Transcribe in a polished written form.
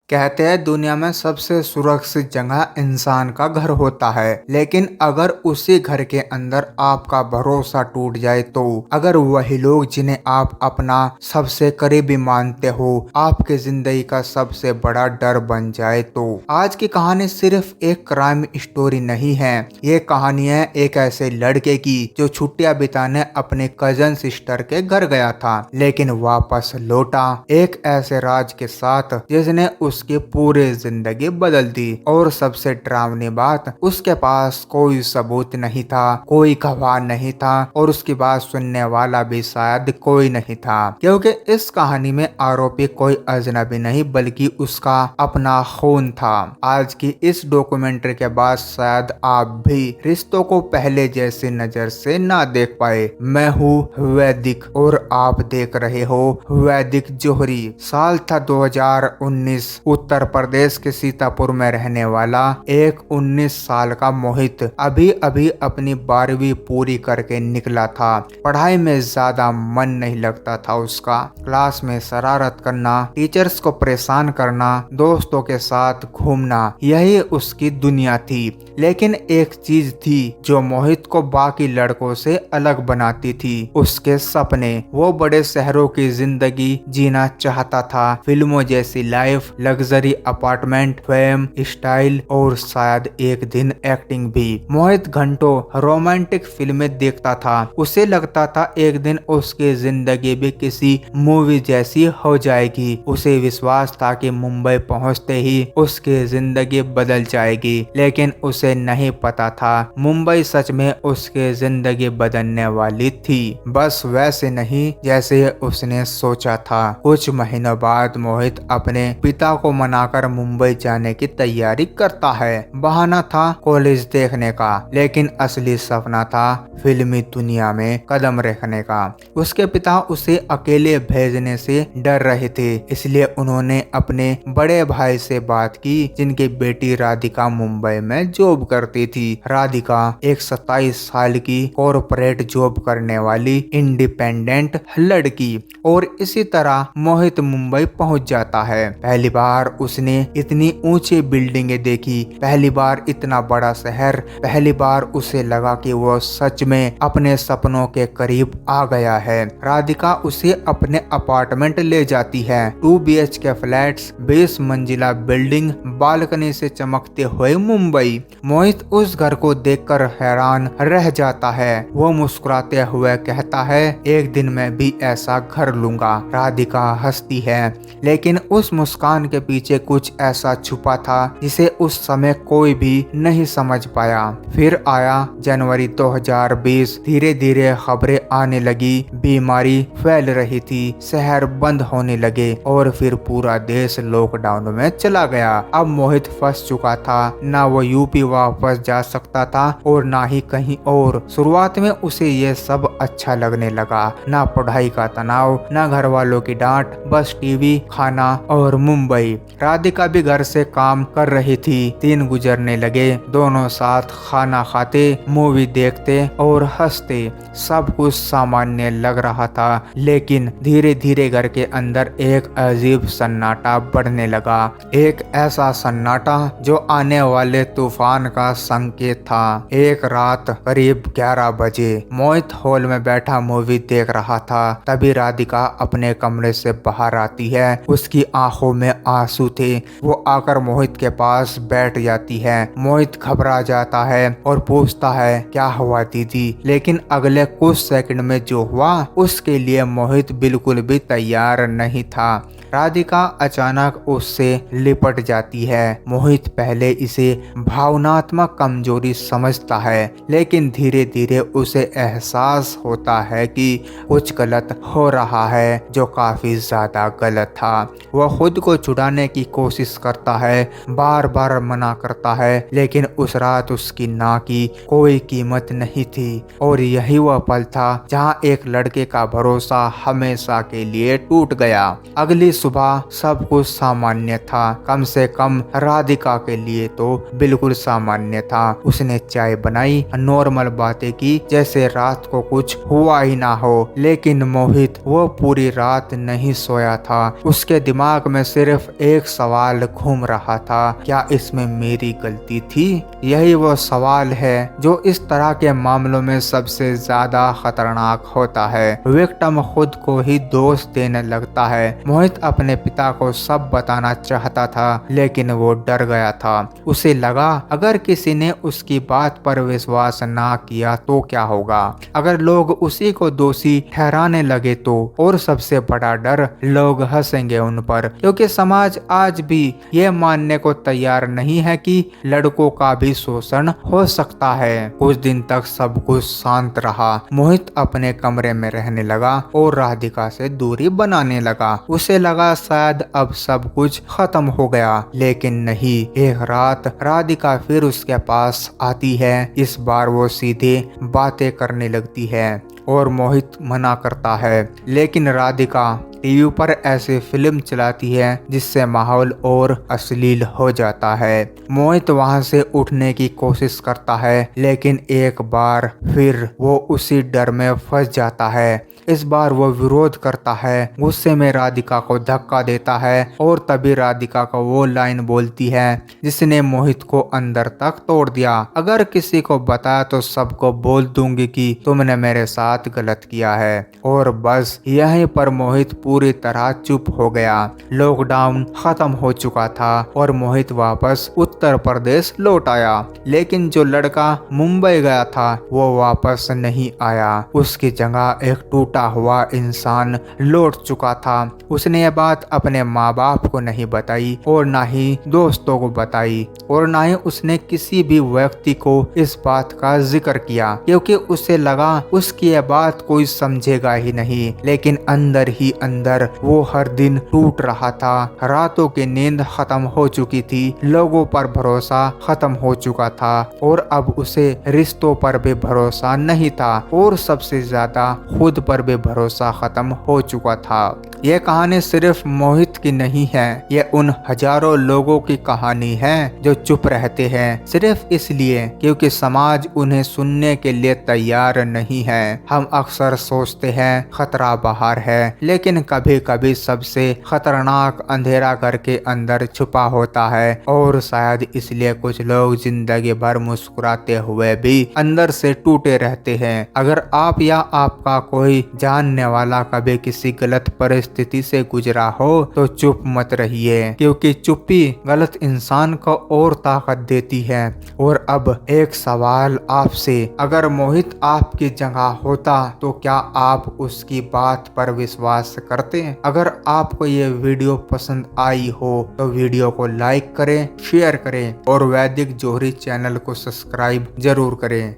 कहते हैं दुनिया में सबसे सुरक्षित जगह इंसान का घर होता है, लेकिन अगर उसी घर के अंदर आपका भरोसा टूट जाए तो अगर वही लोग जिन्हें आप अपना सबसे करीबी मानते हो आपके जिंदगी का सबसे बड़ा डर बन जाए तो आज की कहानी सिर्फ एक क्राइम स्टोरी नहीं है। ये कहानी है एक ऐसे लड़के की जो छुट्टियां बिताने अपने कजन सिस्टर के घर गया था, लेकिन वापस लौटा एक ऐसे राज के साथ जिसने उसकी पूरी जिंदगी बदल दी। और सबसे डरावनी बात, उसके पास कोई सबूत नहीं था, कोई गवाह नहीं था और उसकी बात सुनने वाला भी शायद कोई नहीं था, क्योंकि इस कहानी में आरोपी कोई अजनबी नहीं बल्कि उसका अपना खून था। आज की इस डॉक्यूमेंट्री के बाद शायद आप भी रिश्तों को पहले जैसी नजर से ना देख पाए। मैं हूँ वैदिक और आप देख रहे हो वैदिक जोहरी। साल था 2019। उत्तर प्रदेश के सीतापुर में रहने वाला एक 19 साल का मोहित अभी अभी अपनी 12वीं पूरी करके निकला था। पढ़ाई में ज्यादा मन नहीं लगता था उसका। क्लास में शरारत करना, टीचर्स को परेशान करना, दोस्तों के साथ घूमना, यही उसकी दुनिया थी। लेकिन एक चीज थी जो मोहित को बाकी लड़कों से अलग बनाती थी, उसके सपने। वो बड़े शहरों की जिंदगी जीना चाहता था, फिल्मों जैसी life, luxury apartment, fame, style और शायद एक दिन एक्टिंग भी। मोहित घंटों रोमांटिक फिल्में देखता था। उसे लगता था एक दिन उसकी जिंदगी भी किसी मूवी जैसी हो जाएगी। उसे विश्वास था कि मुंबई पहुंचते ही उसकी जिंदगी बदल जाएगी, लेकिन उसे नहीं पता था मुंबई सच में उसकी जिंदगी बदलने वाली थी, बस वैसे नहीं जैसे उसने सोचा था। कुछ महीनों बाद मोहित अपने पिता को मनाकर मुंबई जाने की तैयारी करता है। बहाना था कॉलेज देखने का, लेकिन असली सपना था फिल्मी दुनिया में कदम रखने का। उसके पिता उसे अकेले भेजने से डर रहे थे, इसलिए उन्होंने अपने बड़े भाई से बात की जिनकी बेटी राधिका मुंबई में जॉब करती थी। राधिका एक 27 साल की कॉर्पोरेट जॉब करने वाली इंडिपेंडेंट लड़की। और इसी तरह मोहित मुंबई पहुंच जाता है। पहली बार उसने इतनी ऊंची बिल्डिंगें देखी, पहली बार इतना बड़ा शहर, पहली बार उसे लगा कि वो सच में अपने सपनों के करीब आ गया है। राधिका उसे अपने अपार्टमेंट ले जाती है। 2 BHK फ्लैट्स, 20 मंजिला बिल्डिंग, बालकनी से चमकते हुए मुंबई। मोहित उस घर को देखकर हैरान रह जाता है। वो मुस्कुराते हुए कहता है, एक दिन मैं भी ऐसा घर लूंगा। राधिका हंसती है, लेकिन उस मुस्कान के पीछे कुछ ऐसा छुपा था जिसे उस समय कोई भी नहीं समझ पाया। फिर आया जनवरी 2020। धीरे धीरे खबरें आने लगी, बीमारी फैल रही थी, शहर बंद होने लगे और फिर पूरा देश लॉकडाउन में चला गया। अब मोहित फंस चुका था, ना वो यूपी वापस जा सकता था और ना ही कहीं और। शुरुआत में उसे ये सब अच्छा लगने लगा, ना पढ़ाई का तनाव, ना घर वालों की डांट, बस टीवी, खाना और मुंबई। राधिका भी घर से काम कर रही थी। दिन गुजरने लगे, दोनों साथ खाना खाते, मूवी देखते और हंसते। सब कुछ सामान्य लग रहा था, लेकिन धीरे धीरे घर के अंदर एक अजीब सन्नाटा बढ़ने लगा। एक ऐसा सन्नाटा जो आने वाले तूफान का संकेत था। एक रात करीब 11 बजे मोहित हॉल में बैठा मूवी देख रहा था, तभी राधिका अपने कमरे से बाहर आती है। उसकी आंखों में आंसू थे। वो आकर मोहित के पास बैठ जाती है। मोहित घबरा जाता है और पूछता है, क्या हुआ दीदी? लेकिन अगले कुछ सेकंड में जो हुआ उसके लिए मोहित बिल्कुल भी तैयार नहीं था। राधिका अचानक उससे लिपट जाती है। मोहित पहले इसे भावनात्मक कमजोरी समझता है, लेकिन धीरे धीरे उसे एहसास होता है कि कुछ गलत हो रहा है, जो काफी ज्यादा गलत था। वह खुद को छुड़ाने की कोशिश करता है, बार बार मना करता है, लेकिन उस रात उसकी ना की कोई कीमत नहीं थी। और यही वह पल था जहाँ एक लड़के का भरोसा हमेशा के लिए टूट गया। अगली सुबह सब कुछ सामान्य था, कम से कम राधिका के लिए तो बिल्कुल सामान्य था। उसने चाय बनाई, नॉर्मल बातें की जैसे रात को कुछ हुआ ही ना हो। लेकिन मोहित वो पूरी रात नहीं सोया था। उसके दिमाग में सिर्फ एक सवाल घूम रहा था, क्या इसमें मेरी गलती थी? यही वो सवाल है जो इस तरह के मामलों में सबसे ज्यादा खतरनाक होता है। विक्टिम खुद को ही दोष देने लगता है। मोहित अपने पिता को सब बताना चाहता था, लेकिन वो डर गया था। उसे लगा अगर किसी ने उसकी बात पर विश्वास ना किया तो क्या होगा, अगर लोग उसी को दोषी ठहराने लगे तो, और सबसे बड़ा डर, लोग हंसेंगे उन पर, क्योंकि समाज आज भी ये मानने को तैयार नहीं है कि लड़कों का भी शोषण हो सकता है। कुछ दिन तक सब कुछ शांत रहा। मोहित अपने कमरे में रहने लगा और राधिका से दूरी बनाने लगा। उसे लगा शायद अब सब कुछ खत्म हो गया, लेकिन नहीं। एक रात राधिका फिर उसके पास आती है। इस बार वो सीधे बातें करने लगती है और मोहित मना करता है, लेकिन राधिका टीवी पर ऐसी फिल्म चलाती है जिससे माहौल और अश्लील हो जाता है। मोहित वहां से उठने की कोशिश करता है, लेकिन एक बार फिर वो उसी डर में फंस जाता है। इस बार वो विरोध करता है, गुस्से में राधिका को धक्का देता है और तभी राधिका को वो लाइन बोलती है जिसने मोहित को अंदर तक तोड़ दिया, अगर किसी को बताया तो सबको बोल दूंगी कि तुमने मेरे साथ गलत किया है। और बस यहीं पर मोहित पूरी तरह चुप हो गया। लॉकडाउन खत्म हो चुका था और मोहित वापस उत्तर प्रदेश लौट आया, लेकिन जो लड़का मुंबई गया था वो वापस नहीं आया। उसकी जगह एक टूटा हुआ इंसान लौट चुका था। उसने ये बात अपने माँ बाप को नहीं बताई और ना ही दोस्तों को बताई, और ना ही उसने किसी भी व्यक्ति को इस बात का जिक्र किया, क्योंकि उसे लगा उसकी ये बात कोई समझेगा ही नहीं। लेकिन अंदर ही अंदर वो हर दिन टूट रहा था। रातों की नींद खत्म हो चुकी थी, लोगों पर भरोसा खत्म हो चुका था और अब उसे रिश्तों पर भी भरोसा नहीं था, और सबसे ज्यादा खुद पर भी भरोसा खत्म हो चुका था। यह कहानी सिर्फ मोहित की नहीं है, ये उन हजारों लोगों की कहानी है जो चुप रहते हैं सिर्फ इसलिए क्योंकि समाज उन्हें सुनने के लिए तैयार नहीं है। हम अक्सर सोचते हैं खतरा बाहर है, लेकिन कभी कभी सबसे खतरनाक अंधेरा घर के अंदर छुपा होता है, और शायद इसलिए कुछ लोग जिंदगी भर मुस्कुराते हुए भी अंदर से टूटे रहते हैं। अगर आप या आपका कोई जानने वाला कभी किसी गलत परिस्थिति से गुजरा हो तो चुप मत रहिए, क्योंकि चुप्पी गलत इंसान को और ताकत देती है। और अब एक सवाल आपसे, अगर मोहित आपकी जगह होता तो क्या आप उसकी बात पर विश्वास करते? अगर आपको ये वीडियो पसंद आई हो तो वीडियो को लाइक करें, शेयर करें और वैदिक जोहरी चैनल को सब्सक्राइब जरूर करें।